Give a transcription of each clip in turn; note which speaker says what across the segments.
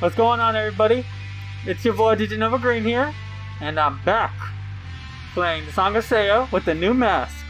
Speaker 1: What's going on, everybody? It's your boy DJ Nova Green here, and I'm back playing the Song of Seiya with the new mask.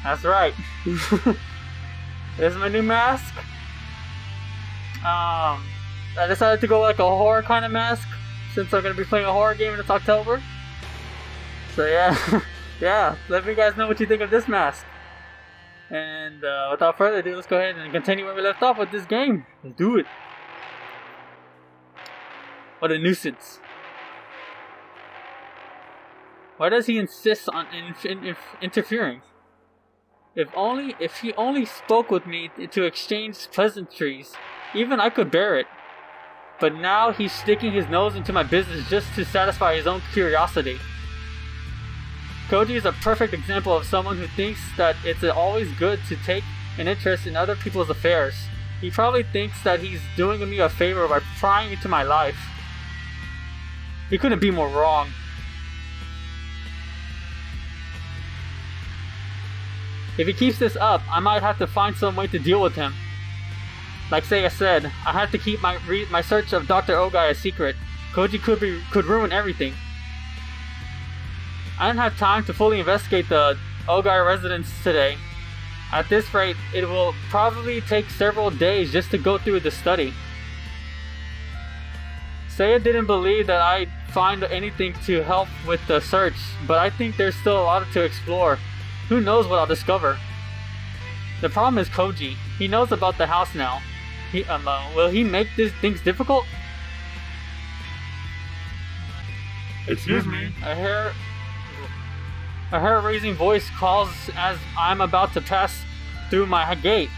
Speaker 1: That's right. This is my new mask. I decided to go like a horror kind of mask since I'm gonna be playing a horror game in this October. So yeah, yeah. Let me guys know what you think of this mask. And without further ado, let's go ahead and continue where we left off with this game. Let's do it. What a nuisance. Why does he insist on interfering? If he only spoke with me to exchange pleasantries, even I could bear it. But now he's sticking his nose into my business just to satisfy his own curiosity. Koji is a perfect example of someone who thinks that it's always good to take an interest in other people's affairs. He probably thinks that he's doing me a favor by prying into my life. He couldn't be more wrong. If he keeps this up, I might have to find some way to deal with him. Like Seiya said, I had to keep my search of Dr. Ogai a secret. Koji could ruin everything. I didn't have time to fully investigate the Ogai residence today. At this rate, it will probably take several days just to go through the study. Seiya didn't believe that I'd find anything to help with the search, but I think there's still a lot to explore. Who knows what I'll discover? The problem is Koji. He knows about the house now. Will he make these things difficult?
Speaker 2: Excuse me.
Speaker 1: A hair-raising voice calls as I'm about to pass through my gate.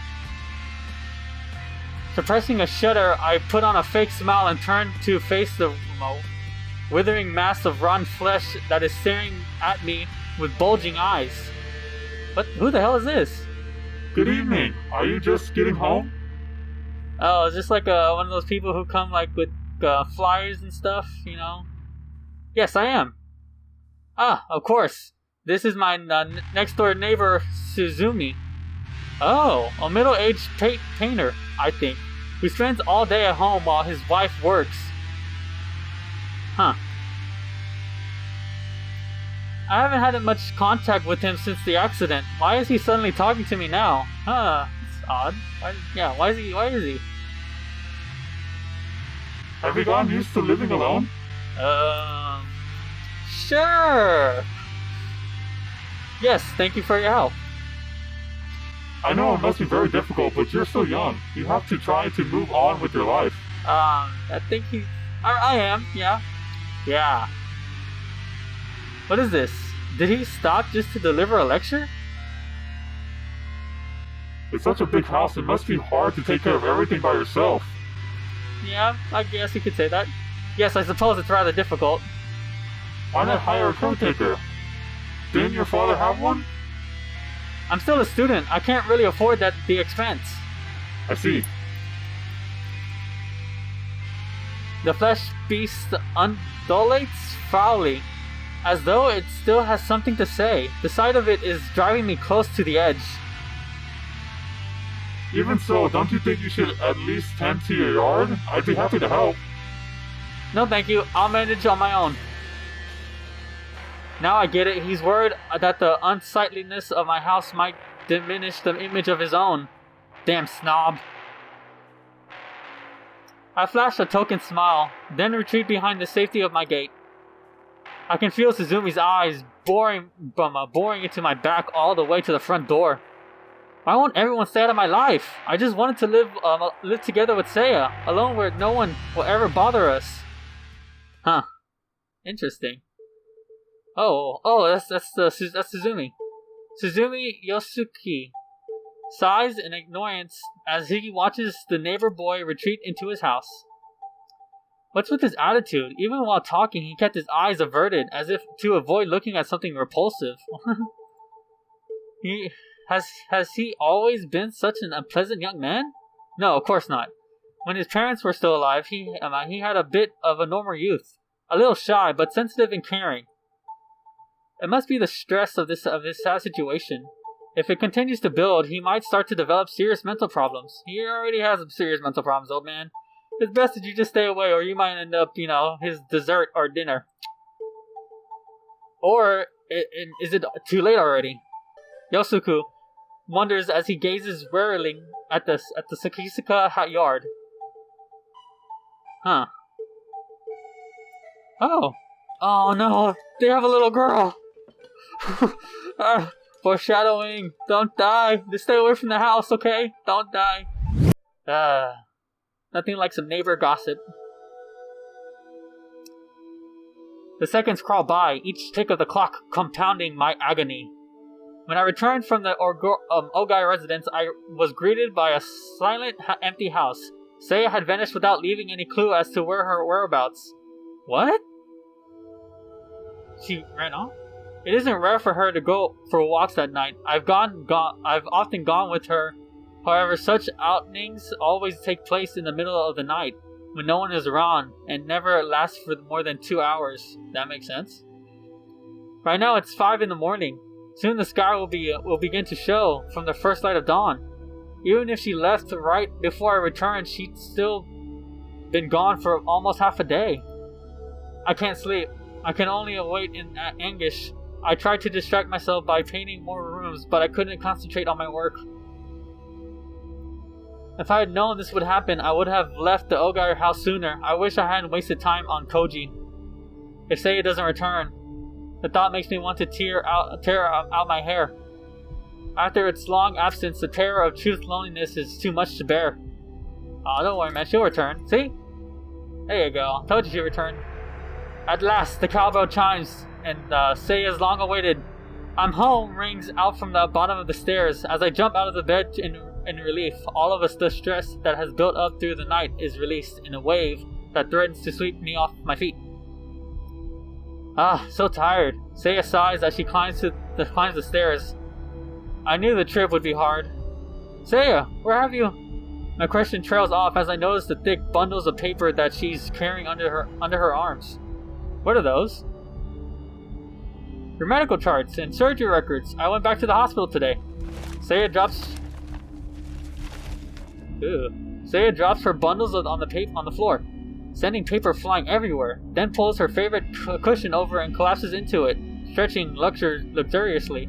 Speaker 1: Suppressing a shudder, I put on a fake smile and turn to face the withering mass of rotten flesh that is staring at me with bulging eyes. What? Who the hell is this?
Speaker 2: Good evening. Are you just getting home?
Speaker 1: Oh, it's just like one of those people who come like with flyers and stuff, you know? Yes, I am. Ah, of course. This is my next door neighbor, Suzumi. Oh, a middle-aged painter, I think, who spends all day at home while his wife works. Huh. I haven't had much contact with him since the accident. Why is he suddenly talking to me now? Huh, it's odd. Why is he?
Speaker 2: Have you gotten used to living alone?
Speaker 1: Sure. Yes, thank you for your help.
Speaker 2: I know it must be very difficult, but you're so young. You have to try to move on with your life.
Speaker 1: I think I am, yeah. Yeah. What is this? Did he stop just to deliver a lecture?
Speaker 2: It's such a big house, it must be hard to take care of everything by yourself.
Speaker 1: Yeah, I guess you could say that. Yes, I suppose it's rather difficult.
Speaker 2: Why not hire a caretaker? Didn't your father have one?
Speaker 1: I'm still a student. I can't really afford the expense.
Speaker 2: I see.
Speaker 1: The flesh beast undulates foully, as though it still has something to say. The sight of it is driving me close to the edge.
Speaker 2: Even so, don't you think you should at least tend to your yard? I'd be happy to help.
Speaker 1: No thank you, I'll manage on my own. Now I get it, he's worried that the unsightliness of my house might diminish the image of his own. Damn snob. I flash a token smile, then retreat behind the safety of my gate. I can feel Suzumi's eyes boring into my back all the way to the front door. Why won't everyone stay out of my life? I just wanted to live together with Seiya, alone where no one will ever bother us. Huh. Interesting. Oh, that's Suzumi. Suzumi Yosuke sighs in ignorance as he watches the neighbor boy retreat into his house. What's with his attitude? Even while talking, he kept his eyes averted, as if to avoid looking at something repulsive. Has he always been such an unpleasant young man? No, of course not. When his parents were still alive, he had a bit of a normal youth, a little shy but sensitive and caring. It must be the stress of this sad situation. If it continues to build, he might start to develop serious mental problems. He already has some serious mental problems, old man. It's best that you just stay away or you might end up, his dessert or dinner. Or, is it too late already? Yosuke wonders as he gazes warily at the Sakisaka yard. Huh. Oh. Oh no, they have a little girl. Foreshadowing. Don't die. Just stay away from the house, okay? Don't die. Nothing like some neighbor gossip. The seconds crawl by, each tick of the clock compounding my agony. When I returned from the Ogai residence, I was greeted by a silent, empty house. Seiya had vanished without leaving any clue as to where her whereabouts. What? She ran off? It isn't rare for her to go for walks at night. I've often gone with her. However, such outings always take place in the middle of the night, when no one is around, and never last for more than 2 hours. That makes sense. Right now it's 5 in the morning. Soon the sky will begin to show from the first light of dawn. Even if she left right before I returned, she'd still been gone for almost half a day. I can't sleep. I can only await in anguish. I tried to distract myself by painting more rooms, but I couldn't concentrate on my work. If I had known this would happen, I would have left the Ogai house sooner. I wish I hadn't wasted time on Koji. If Seiya doesn't return, the thought makes me want to tear out my hair. After its long absence, the terror of truth loneliness is too much to bear. Oh, don't worry, man. She'll return. See? There you go. Told you she'd return. At last, the cowbell chimes, and Seiya's long-awaited "I'm home" rings out from the bottom of the stairs. As I jump out of the bed in relief, all of the stress that has built up through the night is released in a wave that threatens to sweep me off my feet. So tired. Seiya sighs as she climbs the stairs. I knew the trip would be hard. Seiya, where have you? My question trails off as I notice the thick bundles of paper that she's carrying under her arms. What are those? Your medical charts and surgery records. I went back to the hospital today. Seiya drops her bundles on the floor, sending paper flying everywhere, then pulls her favorite cushion over and collapses into it, stretching luxuriously.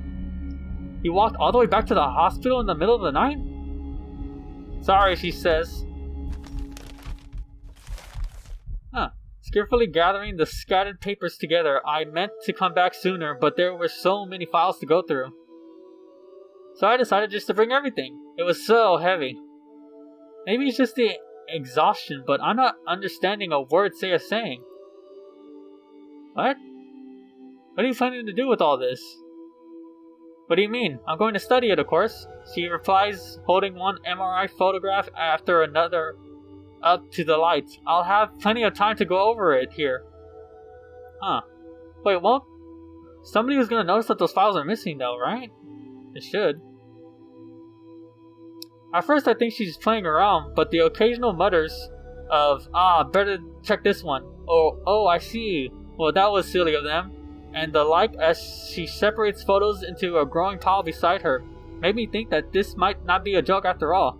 Speaker 1: You walked all the way back to the hospital in the middle of the night? Sorry, she says. Skillfully gathering the scattered papers together, I meant to come back sooner, but there were so many files to go through. So I decided just to bring everything. It was so heavy. Maybe it's just the exhaustion, but I'm not understanding a word Seiya's saying. What? What are you planning to do with all this? What do you mean? I'm going to study it, of course. She replies, holding one MRI photograph after another up to the light. I'll have plenty of time to go over it here. Wait, well, somebody was gonna notice that those files are missing though, right? It should. At first I think she's playing around, but the occasional mutters of, better check this one. Oh, I see. Well, that was silly of them. And the like as she separates photos into a growing pile beside her made me think that this might not be a joke after all.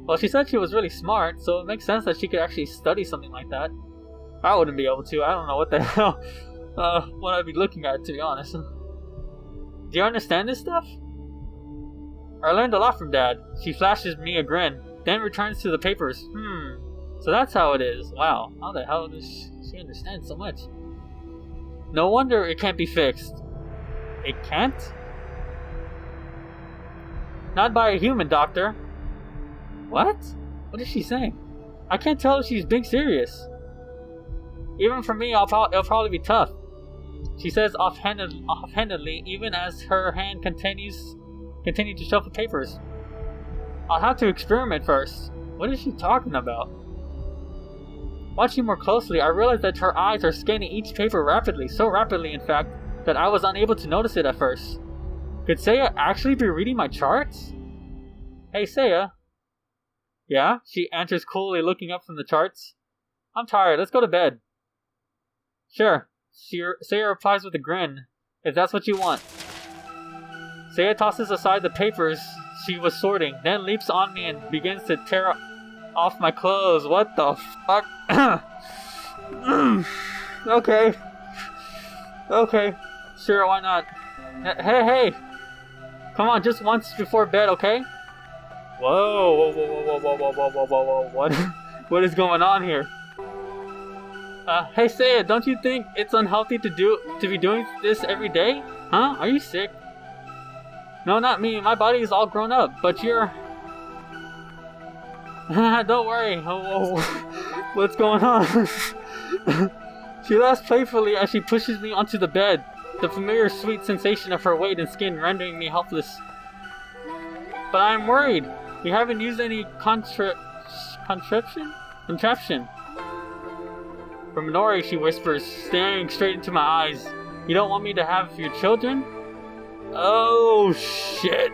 Speaker 1: Well, she said she was really smart, so it makes sense that she could actually study something like that. I wouldn't be able to. I don't know what the hell what I'd be looking at, to be honest. Do you understand this stuff? I learned a lot from Dad. She flashes me a grin, then returns to the papers. So that's how it is. Wow, how the hell does she understand so much? No wonder it can't be fixed. It can't? Not by a human, Doctor. What? What is she saying? I can't tell if she's being serious. Even for me, it'll probably be tough. She says offhandedly, even as her hand continued to shuffle papers. I'll have to experiment first. What is she talking about? Watching more closely, I realized that her eyes are scanning each paper rapidly, so rapidly in fact, that I was unable to notice it at first. Could Seiya actually be reading my charts? Hey Seiya. Yeah? She answers coolly, looking up from the charts. I'm tired, let's go to bed. Sure. Seiya replies with a grin, if that's what you want. Seiya tosses aside the papers she was sorting, then leaps on me and begins to tear off my clothes. What the fuck? Okay. Okay. Sure, why not? Hey! Come on, just once before bed, okay? Whoa, whoa. What is going on here? Hey Seiya, don't you think it's unhealthy to be doing this every day? Huh? Are you sick? No, not me. My body is all grown up, but you're... Don't worry. What's going on? She laughs playfully as she pushes me onto the bed, the familiar sweet sensation of her weight and skin rendering me helpless. But I'm worried. You haven't used any contraption? From Minori, she whispers, staring straight into my eyes. You don't want me to have your children? Oh, shit.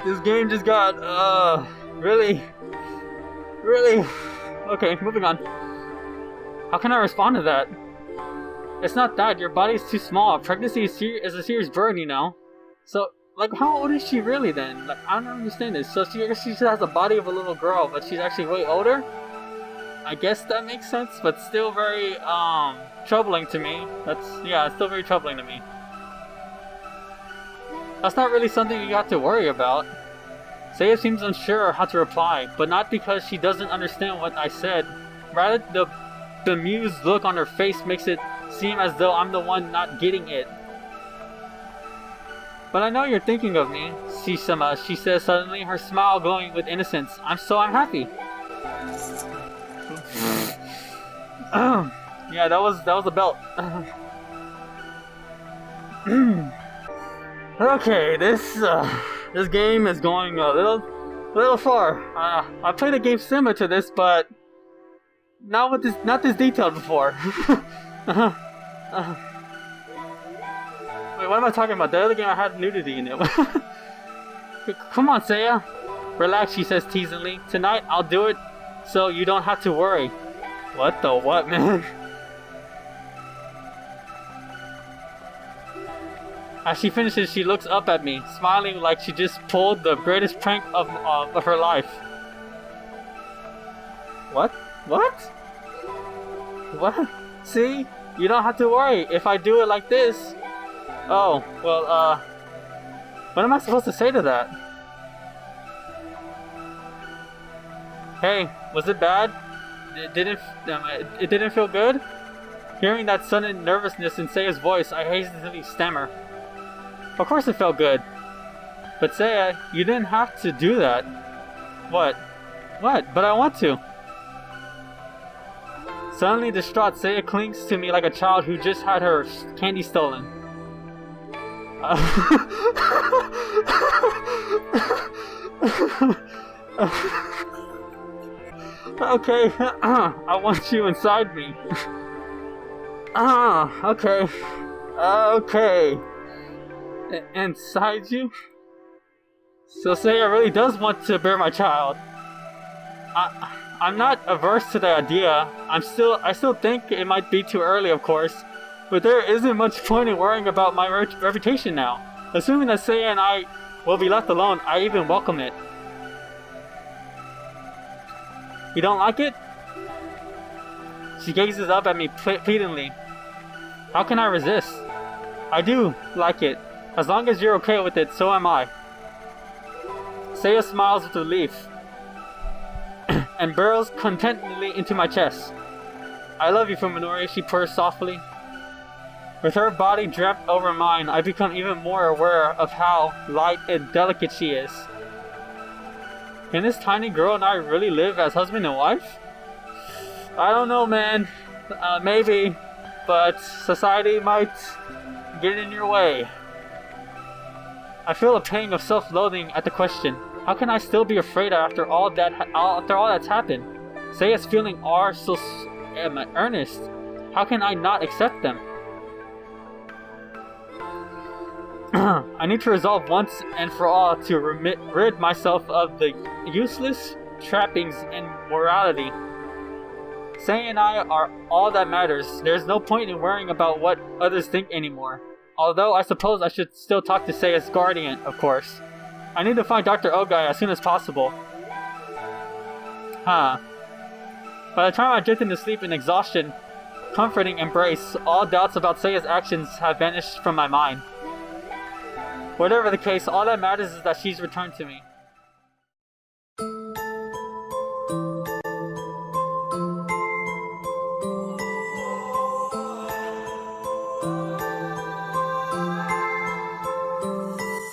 Speaker 1: This game just got, really? Okay, moving on. How can I respond to that? It's not that, your body's too small. Pregnancy is a serious burden, you know? So, like, how old is she really then? Like, I don't understand this. So she just has the body of a little girl, but she's actually way older? I guess that makes sense, but still very, troubling to me. It's still very troubling to me. That's not really something you have to worry about. Seiya seems unsure how to reply, but not because she doesn't understand what I said. Rather, the bemused look on her face makes it seem as though I'm the one not getting it. But I know you're thinking of me, Shishima, she says suddenly, her smile glowing with innocence. I'm happy. Yeah, that was a belt. Okay, this game is going a little far. I played a game similar to this, but not this detailed before. Wait, what am I talking about? The other game I had nudity in it. Come on, Seiya. Relax, she says teasingly. Tonight I'll do it so you don't have to worry. What the what, man? As she finishes, she looks up at me, smiling like she just pulled the greatest prank of her life. What? See? You don't have to worry if I do it like this. Oh, well, what am I supposed to say to that? Hey, was it bad? It didn't feel good? Hearing that sudden nervousness in Seiya's voice, I hastily stammer. Of course it felt good. But Seiya, you didn't have to do that. What? But I want to. Suddenly distraught, Seiya clings to me like a child who just had her candy stolen. Okay, I want you inside me. Okay. Inside you? So Seiya really does want to bear my child. I'm not averse to the idea. I still think it might be too early, of course. But there isn't much point in worrying about my reputation now. Assuming that Seiya and I will be left alone, I even welcome it. You don't like it? She gazes up at me pleadingly. How can I resist? I do like it. As long as you're okay with it, so am I. Seiya smiles with relief and burrows contentedly into my chest. I love you, Fuminori, she purrs softly. With her body draped over mine, I become even more aware of how light and delicate she is. Can this tiny girl and I really live as husband and wife? I don't know, man. Maybe. But society might get in your way. I feel a pang of self-loathing at the question. How can I still be afraid after all that's happened? Seiya's feelings are so earnest. How can I not accept them? I need to resolve once and for all to rid myself of the useless trappings and morality. Seiya and I are all that matters. There's no point in worrying about what others think anymore. Although I suppose I should still talk to Seiya's guardian, of course. I need to find Dr. Ogai as soon as possible. Huh. By the time I drift into sleep in exhaustion, comforting embrace, all doubts about Seiya's actions have vanished from my mind. Whatever the case, all that matters is that she's returned to me.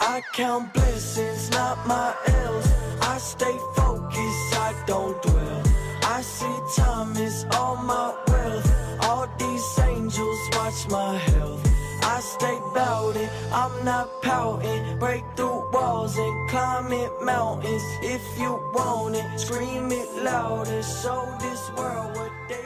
Speaker 3: I count blessings, not my L's. I stay focused, I don't dwell. I see time is all my wealth. All these angels watch my health. I stay bout it, I'm not pouting. Break through walls and climb it mountains. If you want it, scream it louder. Show this world what they